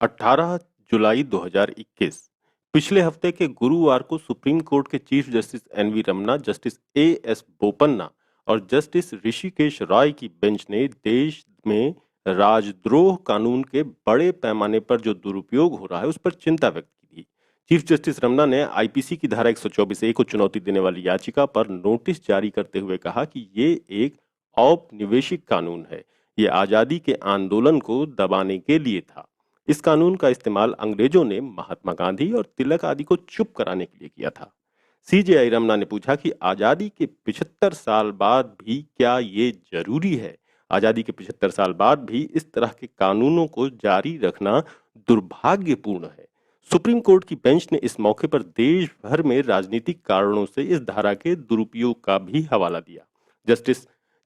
18 जुलाई 2021 पिछले हफ्ते के गुरुवार को सुप्रीम कोर्ट के chief justice NV Ramana, justice AS Bopanna और जस्टिस ऋषिकेश रॉय की बेंच ने देश में राजद्रोह कानून के बड़े पैमाने पर जो दुरुपयोग हो रहा है उस पर चिंता व्यक्त की थी। चीफ जस्टिस रमन्ना ने आईपीसी की धारा 124A को चुनौती देने वाली याचिका पर नोटिस जारी करते हुए कहा कि ये एक औपनिवेशिक कानून है। ये आजादी के आंदोलन को दबाने के लिए था। इस कानून का इस्तेमाल अंग्रेजों ने महात्मा गांधी और तिलक आदि को चुप कराने के लिए किया था। सीजेआई रमन्ना ने पूछा कि आजादी के 75 साल बाद भी क्या ये जरूरी है? आजादी के 75 साल बाद भी इस तरह के कानूनों को जारी रखना दुर्भाग्यपूर्ण है। सुप्रीम कोर्ट की बेंच ने इस मौके पर देश भर में राजनीतिक कारणों से इस धारा के दुरुपयोग का भी हवाला दिया।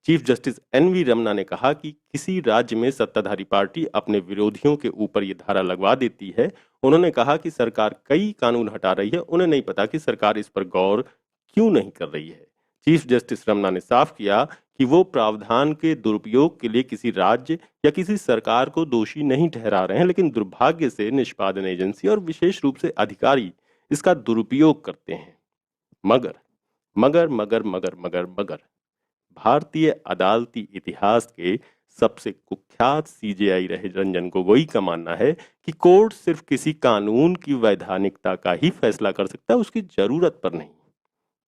चीफ जस्टिस एनवी रमन्ना ने कहा कि किसी राज्य में सत्ताधारी पार्टी अपने विरोधियों के ऊपर ये धारा लगवा देती है। उन्होंने कहा कि सरकार कई कानून हटा रही है, उन्हें नहीं पता कि सरकार इस पर गौर क्यों नहीं कर रही है। चीफ जस्टिस रमन्ना ने साफ किया कि वो प्रावधान के दुरुपयोग के लिए किसी राज्य या किसी सरकार को दोषी नहीं ठहरा रहे हैं, लेकिन दुर्भाग्य से निष्पादन एजेंसी और विशेष रूप से अधिकारी इसका दुरुपयोग करते हैं। मगर मगर मगर मगर मगर मगर भारतीय अदालती इतिहास के सबसे कुख्यात सीजेआई रहे रंजन गोगोई का मानना है कि कोर्ट सिर्फ किसी कानून की वैधानिकता का ही फैसला कर सकता है, उसकी जरूरत पर नहीं।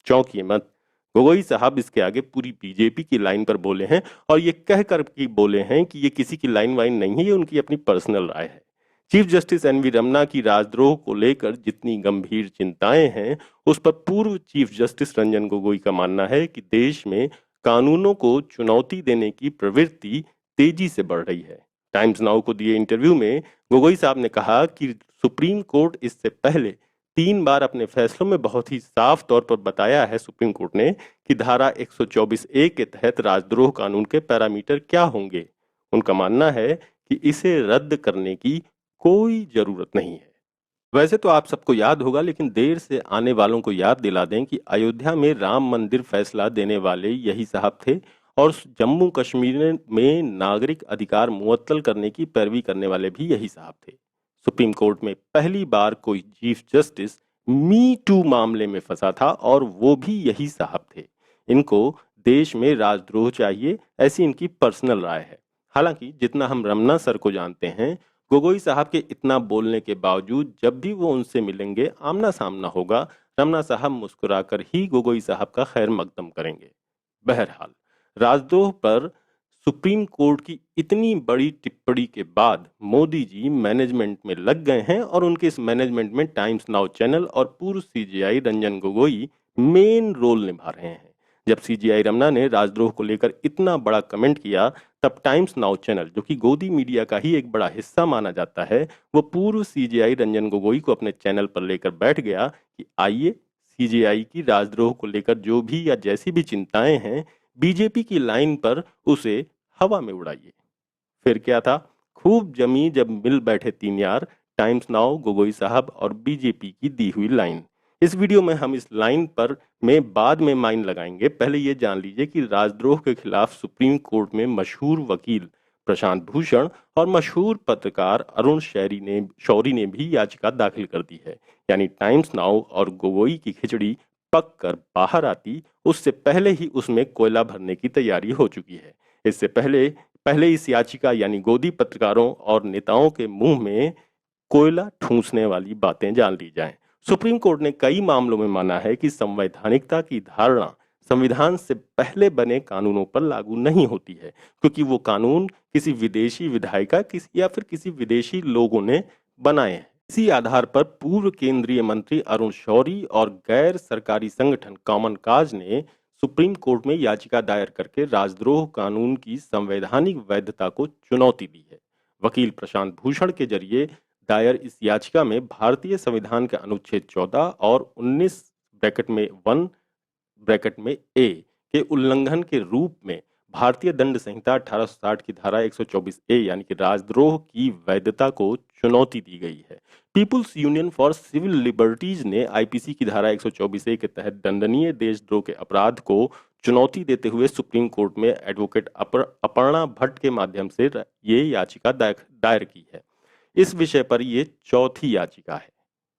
चौंकिए मत, गोगोई साहब इसके आगे पूरी बीजेपी की लाइन पर बोले हैं और ये कहकर कि बोले हैं कि ये किसी की लाइन वाइन नहीं है, ये उनकी अपनी पर्सनल राय है। चीफ जस्टिस एनवी रमन्ना की राजद्रोह को लेकर जितनी गंभीर चिंताएं हैं, उस पर पूर्व चीफ जस्टिस रंजन गोगोई का मानना है कि देश में कानूनों को चुनौती देने की प्रवृत्ति तेजी से बढ़ रही है। टाइम्स नाउ को दिए इंटरव्यू में गोगोई साहब ने कहा कि सुप्रीम कोर्ट इससे पहले 3 बार अपने फैसलों में बहुत ही साफ तौर पर बताया है सुप्रीम कोर्ट ने कि धारा 124A के तहत राजद्रोह कानून के पैरामीटर क्या होंगे। उनका मानना है कि इसे रद्द करने की कोई जरूरत नहीं है। वैसे तो आप सबको याद होगा, लेकिन देर से आने वालों को याद दिला दें कि अयोध्या में राम मंदिर फैसला देने वाले यही साहब थे और जम्मू कश्मीर में नागरिक अधिकार मुअत्तल करने की पैरवी करने वाले भी यही साहब थे। सुप्रीम कोर्ट में पहली बार कोई चीफ जस्टिस मी टू मामले में फंसा था और वो भी यही साहब थे। इनको देश में राजद्रोह चाहिए, ऐसी इनकी पर्सनल राय है। हालांकि जितना हम रमन्ना सर को जानते हैं, गोगोई साहब के इतना बोलने के बावजूद जब भी वो उनसे मिलेंगे, आमना सामना होगा, रमन्ना साहब मुस्कुराकर ही गोगोई साहब का खैर मकदम करेंगे। बहरहाल, राजद्रोह पर सुप्रीम कोर्ट की इतनी बड़ी टिप्पणी के बाद मोदी जी मैनेजमेंट में लग गए हैं और उनके इस मैनेजमेंट में टाइम्स नाउ चैनल और पूर्व CJI Ranjan Gogoi main role निभा रहे हैं। जब सीजेआई रमन्ना ने राजद्रोह को लेकर इतना बड़ा कमेंट किया, तब टाइम्स नाउ चैनल, जो कि गोदी मीडिया का ही एक बड़ा हिस्सा माना जाता है, वो पूर्व सीजेआई रंजन गोगोई को अपने चैनल पर लेकर बैठ गया कि आइए सीजेआई की राजद्रोह को लेकर जो भी या जैसी भी चिंताएं हैं, बीजेपी की लाइन पर उसे हवा में उड़ाइए। फिर क्या था, खूब जमी जब मिल बैठे तीन यार, टाइम्स नाउ, गोगोई साहब और बीजेपी की दी हुई लाइन। इस वीडियो में हम इस लाइन पर में बाद में माइन लगाएंगे। पहले ये जान लीजिए कि राजद्रोह के खिलाफ सुप्रीम कोर्ट में मशहूर वकील प्रशांत भूषण और मशहूर पत्रकार अरुण शौरी ने भी याचिका दाखिल कर दी है। यानी टाइम्स नाउ और गोगोई की खिचड़ी पक कर बाहर आती, उससे पहले ही उसमें कोयला भरने की तैयारी हो चुकी है। इससे पहले पहले इस याचिका यानी गोदी पत्रकारों और नेताओं के मुंह में कोयला ठूंसने वाली बातें जान ली जाएं। सुप्रीम कोर्ट ने कई मामलों में माना है कि संवैधानिकता की धारणा संविधान से पहले बने कानूनों पर लागू नहीं होती है, क्योंकि वो कानून किसी विदेशी विधायिका किसी या फिर किसी विदेशी लोगों ने बनाए हैं। इसी आधार पर पूर्व केंद्रीय मंत्री अरुण शौरी और गैर सरकारी संगठन कॉमन काज ने सुप्रीम कोर्ट में याचिका दायर करके राजद्रोह कानून की संवैधानिक वैधता को चुनौती दी है। वकील प्रशांत भूषण के जरिए दायर इस याचिका में भारतीय संविधान के अनुच्छेद 14 और 19 ब्रैकेट में 1 ब्रैकेट में ए के उल्लंघन के रूप में भारतीय दंड संहिता 1860 की धारा 124A यानी कि राजद्रोह की वैधता को चुनौती दी गई है। People's union for civil liberties ने आईपीसी की धारा 124A के तहत दंडनीय देशद्रोह के अपराध को चुनौती देते हुए सुप्रीम कोर्ट में एडवोकेट अपर्णा भट्ट के माध्यम से ये याचिका दायर की है। इस विषय पर ये चौथी याचिका है।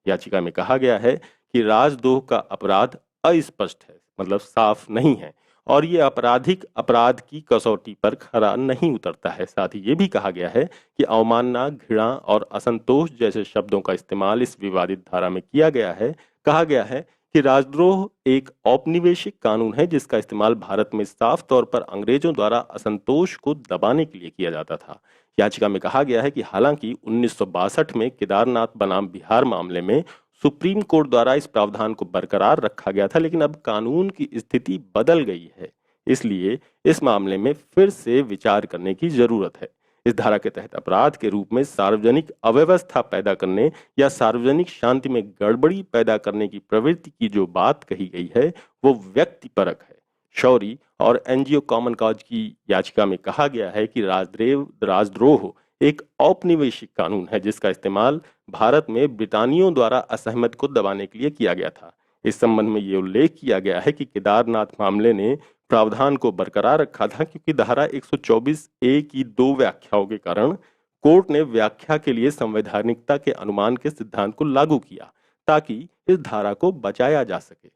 याचिका में कहा गया है कि राजद्रोह का अपराध अस्पष्ट है, मतलब साफ नहीं है, और ये आपराधिक अपराध की कसौटी पर खरा नहीं उतरता है। साथ ही ये भी कहा गया है कि अवमानना, घृणा और असंतोष जैसे शब्दों का इस्तेमाल इस विवादित धारा में किया गया है। कहा गया है कि राजद्रोह एक औपनिवेशिक कानून है जिसका इस्तेमाल भारत में साफ तौर पर अंग्रेजों द्वारा असंतोष को दबाने के लिए किया जाता था। याचिका में कहा गया है कि हालांकि 1962 में केदारनाथ बनाम बिहार मामले में सुप्रीम कोर्ट द्वारा इस प्रावधान को बरकरार रखा गया था, लेकिन अब कानून की स्थिति बदल गई है, इसलिए इस मामले में फिर से विचार करने की जरूरत है। इस धारा के तहत अपराध के रूप में सार्वजनिक अव्यवस्था पैदा करने या सार्वजनिक शांति में गड़बड़ी पैदा करने की प्रवृत्ति की जो बात कही गई है वो व्यक्तिपरक है। शौरी और एनजीओ कॉमन कॉज की याचिका में कहा गया है कि राजद्रोह एक औपनिवेशिक कानून है जिसका इस्तेमाल भारत में ब्रिटानियों द्वारा असहमत को दबाने के लिए किया गया था। इस संबंध में ये उल्लेख किया गया है कि केदारनाथ मामले ने प्रावधान को बरकरार रखा था क्योंकि धारा 124 ए की 2 व्याख्याओं के कारण कोर्ट ने व्याख्या के लिए संवैधानिकता के अनुमान के सिद्धांत को लागू किया ताकि इस धारा को बचाया जा सके।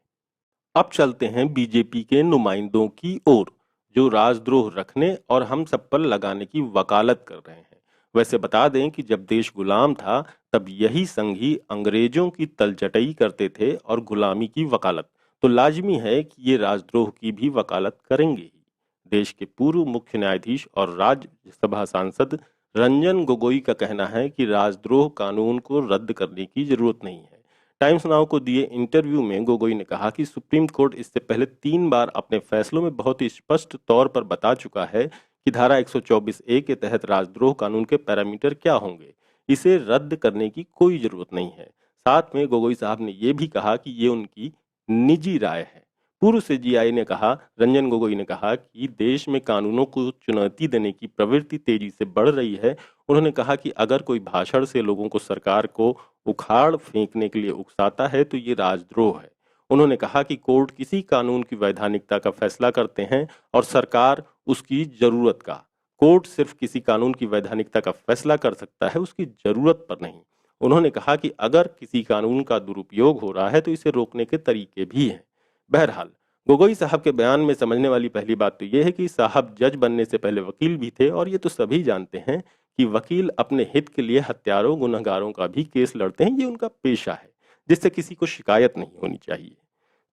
अब चलते हैं बीजेपी के नुमाइंदों की ओर, जो राजद्रोह रखने और हम सब पर लगाने की वकालत कर रहे हैं। वैसे बता दें कि जब देश गुलाम था तब यही संघी अंग्रेजों की तलचटई करते थे और गुलामी की वकालत, तो लाजमी है कि ये राजद्रोह की भी वकालत करेंगे ही। देश के पूर्व मुख्य न्यायाधीश और राज्यसभा सांसद रंजन गोगोई का कहना है कि राजद्रोह कानून को रद्द करने की जरूरत नहीं है। टाइम्स नाउ को दिए इंटरव्यू में गोगोई ने कहा कि सुप्रीम कोर्ट इससे पहले 3 बार अपने फैसलों में बहुत ही स्पष्ट तौर पर बता चुका है कि धारा 124 ए के तहत राजद्रोह कानून के पैरामीटर क्या होंगे। इसे रद्द करने की कोई जरूरत नहीं है। साथ में गोगोई साहब ने यह भी कहा कि ये उनकी निजी राय है। पूर्व सीजेआई ने कहा, रंजन गोगोई ने कहा कि देश में कानूनों को चुनौती देने की प्रवृत्ति तेजी से बढ़ रही है। उन्होंने कहा कि अगर कोई भाषण से लोगों को सरकार को उखाड़ फेंकने के लिए उकसाता है तो ये राजद्रोह है। उन्होंने कहा कि कोर्ट किसी कानून की वैधानिकता का फैसला करते हैं और सरकार उसकी जरूरत का। कोर्ट सिर्फ किसी कानून की वैधानिकता का फैसला कर सकता है, उसकी जरूरत पर नहीं। उन्होंने कहा कि अगर किसी कानून का दुरुपयोग हो रहा है तो इसे रोकने के तरीके भी हैं। बहरहाल, गोगोई साहब के बयान में समझने वाली पहली बात तो यह है कि साहब जज बनने से पहले वकील भी थे और ये तो सभी जानते हैं कि वकील अपने हित के लिए हत्यारों, गुनहगारों का भी केस लड़ते हैं। ये उनका पेशा है जिससे किसी को शिकायत नहीं होनी चाहिए।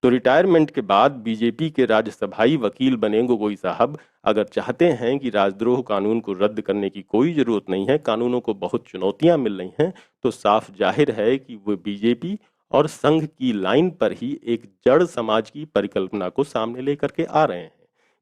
तो रिटायरमेंट के बाद बीजेपी के राज्यसभाई वकील बने गोगोई साहब अगर चाहते हैं कि राजद्रोह कानून को रद्द करने की कोई जरूरत नहीं है, कानूनों को बहुत चुनौतियां मिल रही हैं, तो साफ जाहिर है कि वो बीजेपी और संघ की लाइन पर ही एक जड़ समाज की परिकल्पना को सामने लेकर के आ रहे हैं।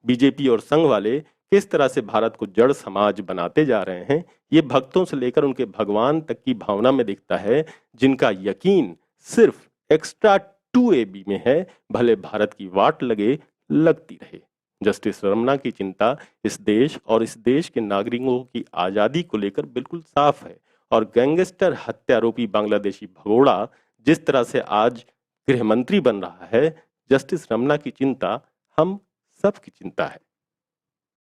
बीजेपी और संघ वाले किस तरह से भारत को जड़ समाज बनाते जा रहे हैं, ये भक्तों से लेकर उनके भगवान तक की भावना में दिखता है, जिनका यकीन सिर्फ एक्स्ट्रा 2AB में है, भले भारत की वाट लगे लगती रहे। जस्टिस रमन्ना की चिंता इस देश और इस देश के नागरिकों की आजादी को लेकर बिल्कुल साफ है और गैंगस्टर हत्यारोपी बांग्लादेशी भगोड़ा जिस तरह से आज गृह मंत्री बन रहा है, जस्टिस रमन्ना की चिंता हम सबकी चिंता है।